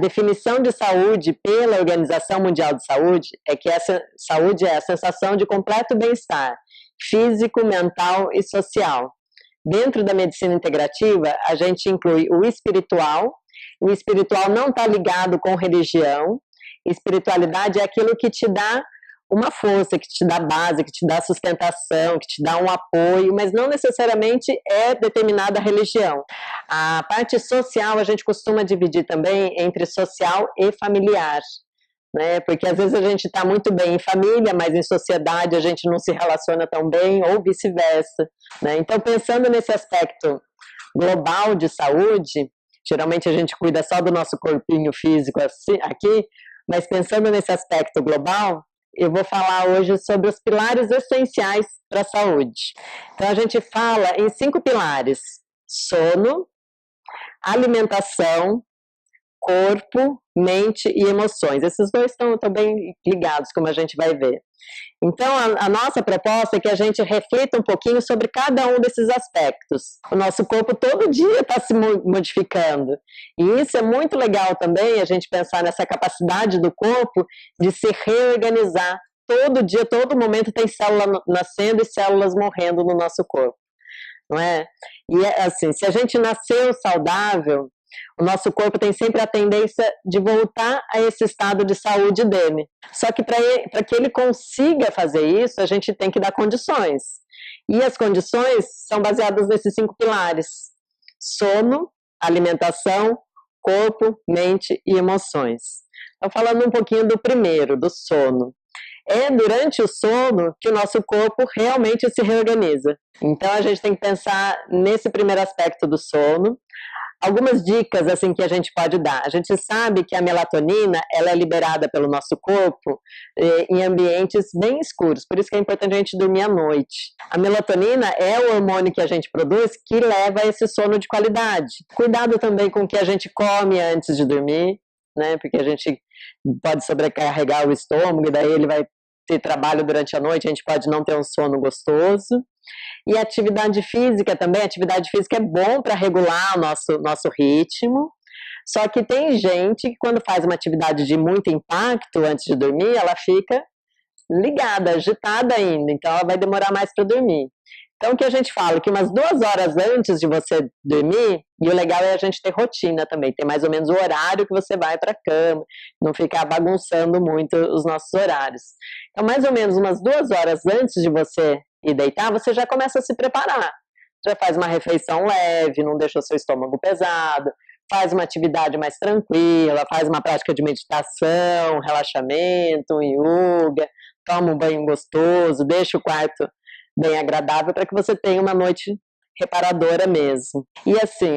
definição de saúde pela Organização Mundial de Saúde é que essa saúde é a sensação de completo bem-estar físico, mental e social. Dentro da medicina integrativa, a gente inclui o espiritual. O espiritual não está ligado com religião. Espiritualidade é aquilo que te dá uma força, que te dá base, que te dá sustentação, que te dá um apoio, mas não necessariamente é determinada religião. A parte social a gente costuma dividir também entre social e familiar, né? Porque às vezes a gente está muito bem em família, mas em sociedade a gente não se relaciona tão bem, ou vice-versa, né? Então, pensando nesse aspecto global de saúde, geralmente a gente cuida só do nosso corpinho físico assim, aqui, mas pensando nesse aspecto global, eu vou falar hoje sobre os pilares essenciais para a saúde. Então, a gente fala em 5 pilares: sono, alimentação, corpo, mente e emoções. Esses dois estão bem ligados, como a gente vai ver. Então, a nossa proposta é que a gente reflita um pouquinho sobre cada um desses aspectos. O nosso corpo todo dia está se modificando. E isso é muito legal também, a gente pensar nessa capacidade do corpo de se reorganizar. Todo dia, todo momento tem célula nascendo e células morrendo no nosso corpo, não é? E assim, se a gente nasceu saudável, o nosso corpo tem sempre a tendência de voltar a esse estado de saúde dele. Só que para que ele consiga fazer isso, a gente tem que dar condições. E as condições são baseadas nesses 5 pilares: sono, alimentação, corpo, mente e emoções. Então, falando um pouquinho do primeiro, do sono. É durante o sono que o nosso corpo realmente se reorganiza. Então, a gente tem que pensar nesse primeiro aspecto do sono. Algumas dicas assim que a gente pode dar. A gente sabe que a melatonina ela é liberada pelo nosso corpo em ambientes bem escuros, por isso que é importante a gente dormir à noite. A melatonina é o hormônio que a gente produz que leva a esse sono de qualidade. Cuidado também com o que a gente come antes de dormir, né? Porque a gente pode sobrecarregar o estômago e daí ele vai ter trabalho durante a noite, a gente pode não ter um sono gostoso. E a atividade física também, a atividade física é bom para regular o nosso ritmo, só que tem gente que quando faz uma atividade de muito impacto antes de dormir, ela fica ligada, agitada ainda, então ela vai demorar mais para dormir. Então o que a gente fala, que umas 2 horas antes de você dormir, e o legal é a gente ter rotina também, ter mais ou menos o horário que você vai para a cama, não ficar bagunçando muito os nossos horários. Então mais ou menos umas 2 horas antes de você ir deitar, você já começa a se preparar. Já faz uma refeição leve, não deixa o seu estômago pesado, faz uma atividade mais tranquila, faz uma prática de meditação, relaxamento, um yoga, toma um banho gostoso, deixa o quarto bem agradável para que você tenha uma noite reparadora mesmo. E assim,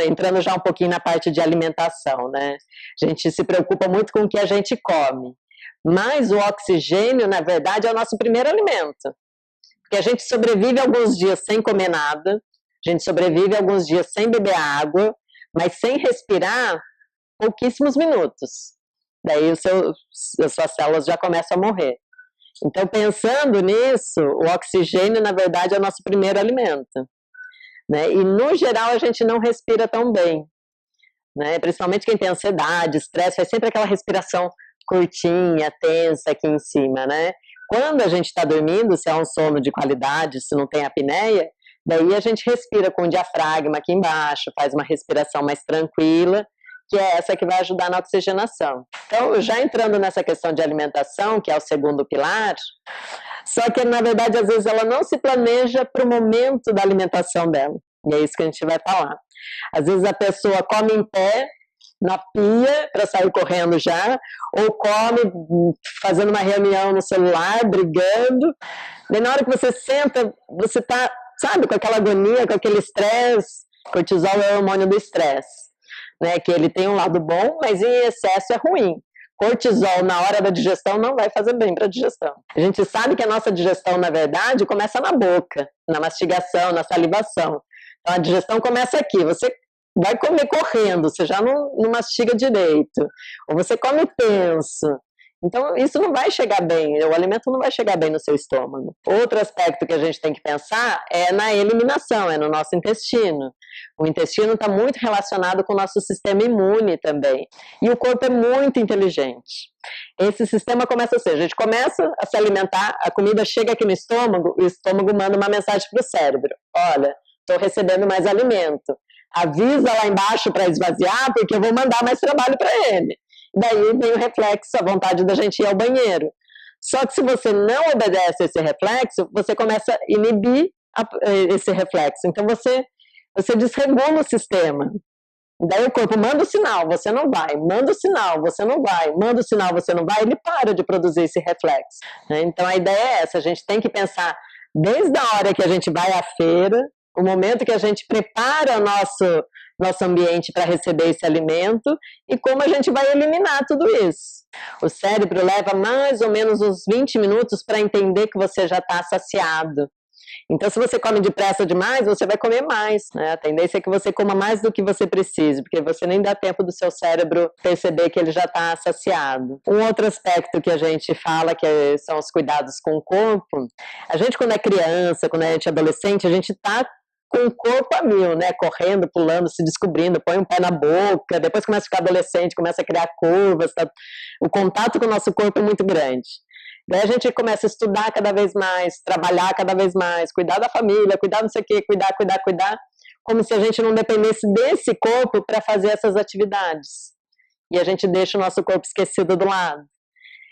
entrando já um pouquinho na parte de alimentação, né? A gente se preocupa muito com o que a gente come, mas o oxigênio, na verdade, é o nosso primeiro alimento. Porque a gente sobrevive alguns dias sem comer nada, a gente sobrevive alguns dias sem beber água, mas sem respirar, pouquíssimos minutos. Daí as suas células já começam a morrer. Então, pensando nisso, o oxigênio, na verdade, é o nosso primeiro alimento, né? E, no geral, a gente não respira tão bem, né? Principalmente quem tem ansiedade, estresse, faz sempre aquela respiração curtinha, tensa aqui em cima, né? Quando a gente está dormindo, se é um sono de qualidade, se não tem apneia, daí a gente respira com o diafragma aqui embaixo, faz uma respiração mais tranquila, que é essa que vai ajudar na oxigenação. Então, já entrando nessa questão de alimentação, que é o segundo pilar, só que, na verdade, às vezes ela não se planeja para o momento da alimentação dela, e é isso que a gente vai falar. Às vezes a pessoa come em pé, na pia, para sair correndo já, ou come fazendo uma reunião no celular, brigando, e na hora que você senta, você tá, sabe, com aquela agonia, com aquele estresse. Cortisol é o hormônio do estresse, né, que ele tem um lado bom, mas em excesso é ruim. Cortisol na hora da digestão não vai fazer bem para a digestão. A gente sabe que a nossa digestão, na verdade, começa na boca, na mastigação, na salivação. Então a digestão começa aqui, você vai comer correndo, você já não mastiga direito, ou você come tenso. Então, isso não vai chegar bem, o alimento não vai chegar bem no seu estômago. Outro aspecto que a gente tem que pensar é na eliminação, é no nosso intestino. O intestino está muito relacionado com o nosso sistema imune também. E o corpo é muito inteligente. Esse sistema começa assim, a gente começa a se alimentar, a comida chega aqui no estômago, o estômago manda uma mensagem para o cérebro. Olha, estou recebendo mais alimento. Avisa lá embaixo para esvaziar, porque eu vou mandar mais trabalho para ele. Daí vem o reflexo, a vontade da gente ir ao banheiro. Só que se você não obedece a esse reflexo, você começa a inibir esse reflexo. Então você desregula o sistema. Daí o corpo manda o sinal, você não vai, manda o sinal, você não vai, manda o sinal, você não vai, ele para de produzir esse reflexo. Então a ideia é essa, a gente tem que pensar desde a hora que a gente vai à feira, o momento que a gente prepara o nosso ambiente para receber esse alimento e como a gente vai eliminar tudo isso. O cérebro leva mais ou menos uns 20 minutos para entender que você já está saciado. Então, se você come depressa demais, você vai comer mais, né? A tendência é que você coma mais do que você precise, porque você nem dá tempo do seu cérebro perceber que ele já está saciado. Um outro aspecto que a gente fala, que são os cuidados com o corpo, a gente quando é criança, quando a gente é adolescente, a gente está com o corpo a mil, né? Correndo, pulando, se descobrindo, põe um pé na boca, depois começa a ficar adolescente, começa a criar curvas, tá? O contato com o nosso corpo é muito grande. Daí a gente começa a estudar cada vez mais, trabalhar cada vez mais, cuidar da família, cuidar não sei o quê, cuidar, como se a gente não dependesse desse corpo para fazer essas atividades. E a gente deixa o nosso corpo esquecido do lado.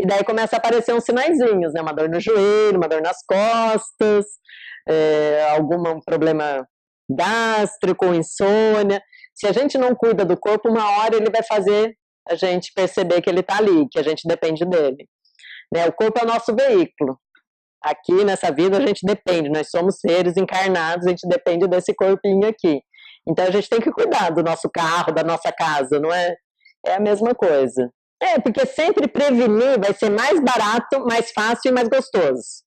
E daí começa a aparecer uns sinaizinhos, né? Uma dor no joelho, uma dor nas costas, algum problema gástrico, insônia. Se a gente não cuida do corpo, uma hora ele vai fazer a gente perceber que ele está ali, que a gente depende dele. O corpo é o nosso veículo. Aqui nessa vida a gente depende, nós somos seres encarnados, a gente depende desse corpinho aqui. Então a gente tem que cuidar do nosso carro, da nossa casa, não é? É a mesma coisa. Porque sempre prevenir vai ser mais barato, mais fácil e mais gostoso.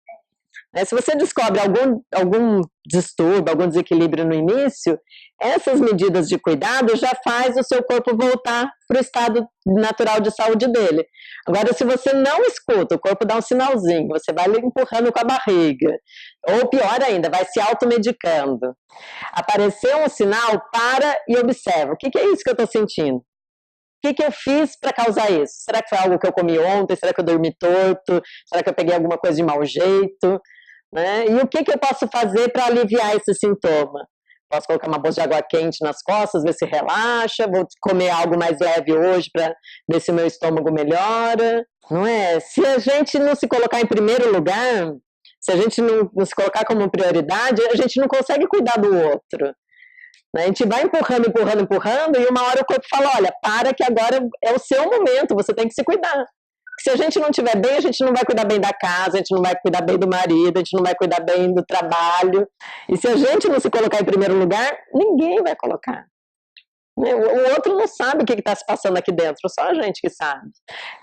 Se você descobre algum distúrbio, algum desequilíbrio no início, essas medidas de cuidado já faz o seu corpo voltar para o estado natural de saúde dele. Agora, se você não escuta, o corpo dá um sinalzinho, você vai empurrando com a barriga, ou pior ainda, vai se automedicando. Apareceu um sinal, para e observa. O que é isso que eu estou sentindo? O que eu fiz para causar isso? Será que foi algo que eu comi ontem? Será que eu dormi torto? Será que eu peguei alguma coisa de mau jeito? Né? E o que eu posso fazer para aliviar esse sintoma? Posso colocar uma bolsa de água quente nas costas, ver se relaxa, vou comer algo mais leve hoje para ver se o meu estômago melhora, não é? Se a gente não se colocar em primeiro lugar, se a gente não se colocar como prioridade, a gente não consegue cuidar do outro. Né? A gente vai empurrando, e uma hora o corpo fala, olha, para que agora é o seu momento, você tem que se cuidar. Se a gente não estiver bem, a gente não vai cuidar bem da casa, a gente não vai cuidar bem do marido, a gente não vai cuidar bem do trabalho. E se a gente não se colocar em primeiro lugar, ninguém vai colocar. O outro não sabe o que está se passando aqui dentro, só a gente que sabe.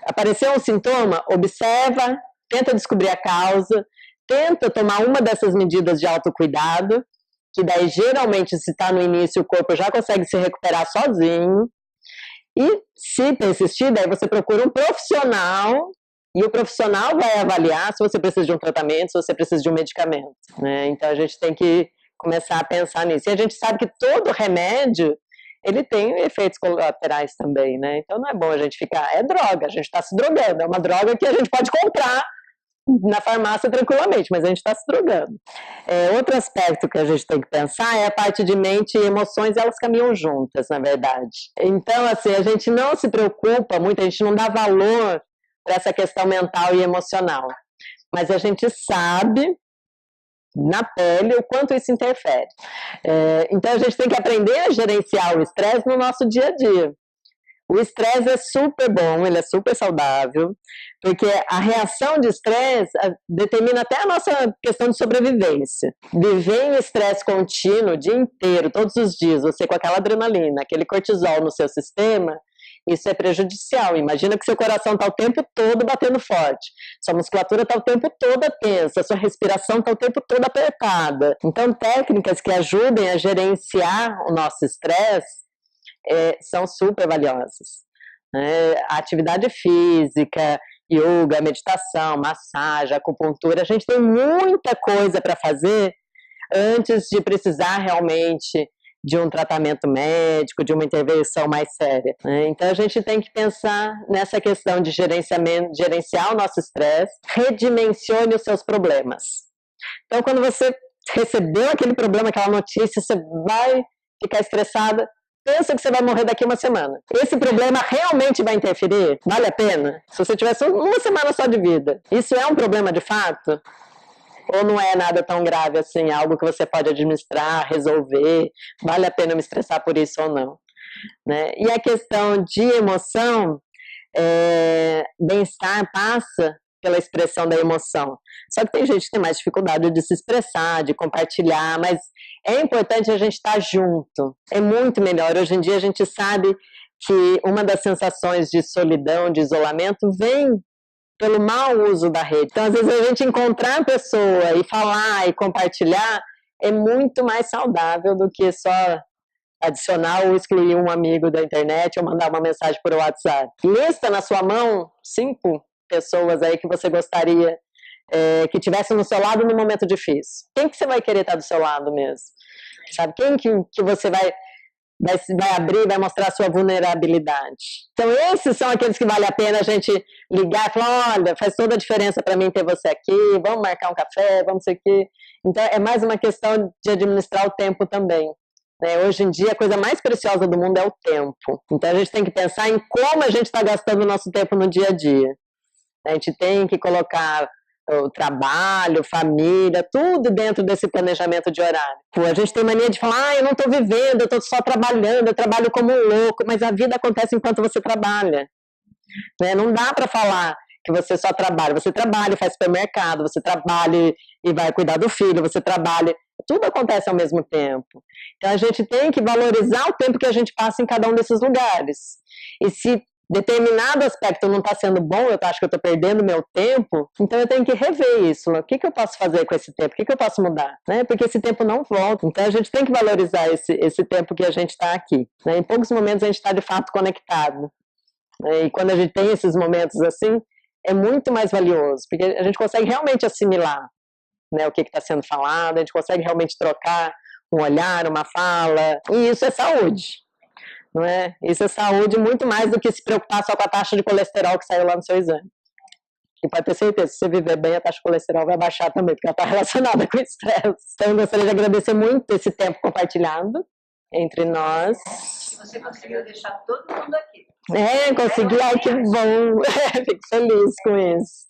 Apareceu um sintoma, observa, tenta descobrir a causa, tenta tomar uma dessas medidas de autocuidado, que daí geralmente se está no início o corpo já consegue se recuperar sozinho. E se persistir, daí você procura um profissional e o profissional vai avaliar se você precisa de um tratamento, se você precisa de um medicamento. Né? Então a gente tem que começar a pensar nisso. E a gente sabe que todo remédio, ele tem efeitos colaterais também, né? Então não é bom a gente ficar, é droga, a gente está se drogando, é uma droga que a gente pode comprar na farmácia tranquilamente, mas a gente está se drogando. Outro aspecto que a gente tem que pensar é a parte de mente e emoções, elas caminham juntas, na verdade. Então, assim, a gente não se preocupa muito, a gente não dá valor para essa questão mental e emocional, mas a gente sabe na pele o quanto isso interfere. Então, a gente tem que aprender a gerenciar o estresse no nosso dia a dia. O estresse é super bom, ele é super saudável, porque a reação de estresse determina até a nossa questão de sobrevivência. Viver em estresse contínuo o dia inteiro, todos os dias, você com aquela adrenalina, aquele cortisol no seu sistema, isso é prejudicial. Imagina que seu coração está o tempo todo batendo forte, sua musculatura está o tempo todo tensa, sua respiração está o tempo todo apertada. Então, técnicas que ajudem a gerenciar o nosso estresse são super valiosas. A atividade física, yoga, meditação, massagem, acupuntura, a gente tem muita coisa para fazer antes de precisar realmente de um tratamento médico, de uma intervenção mais séria, né? Então a gente tem que pensar nessa questão de gerenciar o nosso estresse, redimensione os seus problemas. Então quando você recebeu aquele problema, aquela notícia, você vai ficar estressada, pensa que você vai morrer daqui uma semana. Esse problema realmente vai interferir? Vale a pena? Se você tivesse uma semana só de vida, isso é um problema de fato? Ou não é nada tão grave assim, algo que você pode administrar, resolver, vale a pena me estressar por isso ou não, né? E a questão de emoção, bem-estar passa pela expressão da emoção. Só que tem gente que tem mais dificuldade de se expressar, de compartilhar, mas é importante a gente estar junto. É muito melhor. Hoje em dia a gente sabe que uma das sensações de solidão, de isolamento, vem pelo mau uso da rede. Então, às vezes, a gente encontrar a pessoa e falar e compartilhar é muito mais saudável do que só adicionar ou excluir um amigo da internet ou mandar uma mensagem por WhatsApp. Lista na sua mão 5 pessoas aí que você gostaria que tivesse no seu lado no momento difícil. Quem que você vai querer estar do seu lado mesmo? Sabe? Quem que você vai abrir, vai mostrar a sua vulnerabilidade. Então esses são aqueles que vale a pena a gente ligar e falar, olha, faz toda a diferença para mim ter você aqui, vamos marcar um café, vamos isso aqui. Então é mais uma questão de administrar o tempo também, né? Hoje em dia a coisa mais preciosa do mundo é o tempo. Então a gente tem que pensar em como a gente está gastando o nosso tempo no dia a dia. A gente tem que colocar o trabalho, família, tudo dentro desse planejamento de horário. A gente tem mania de falar, eu não estou vivendo, eu estou só trabalhando, eu trabalho como um louco, mas a vida acontece enquanto você trabalha, né? Não dá para falar que você só trabalha, você trabalha e faz supermercado, você trabalha e vai cuidar do filho, você trabalha, tudo acontece ao mesmo tempo. Então a gente tem que valorizar o tempo que a gente passa em cada um desses lugares. E se determinado aspecto não está sendo bom, eu acho que eu estou perdendo meu tempo, então eu tenho que rever isso. O que eu posso fazer com esse tempo? O que eu posso mudar? Né? Porque esse tempo não volta. Então a gente tem que valorizar esse tempo que a gente está aqui. Né? Em poucos momentos a gente está de fato conectado. Né? E quando a gente tem esses momentos assim, é muito mais valioso, porque a gente consegue realmente assimilar, né, o que está sendo falado, a gente consegue realmente trocar um olhar, uma fala, e isso é saúde. Não é? Isso é saúde muito mais do que se preocupar só com a taxa de colesterol que saiu lá no seu exame. E pode ter certeza, se você viver bem, a taxa de colesterol vai baixar também, porque ela está relacionada com o estresse. Então, eu gostaria de agradecer muito esse tempo compartilhado entre nós. Você conseguiu deixar todo mundo aqui. Consegui, ai que bom. Fico feliz com isso.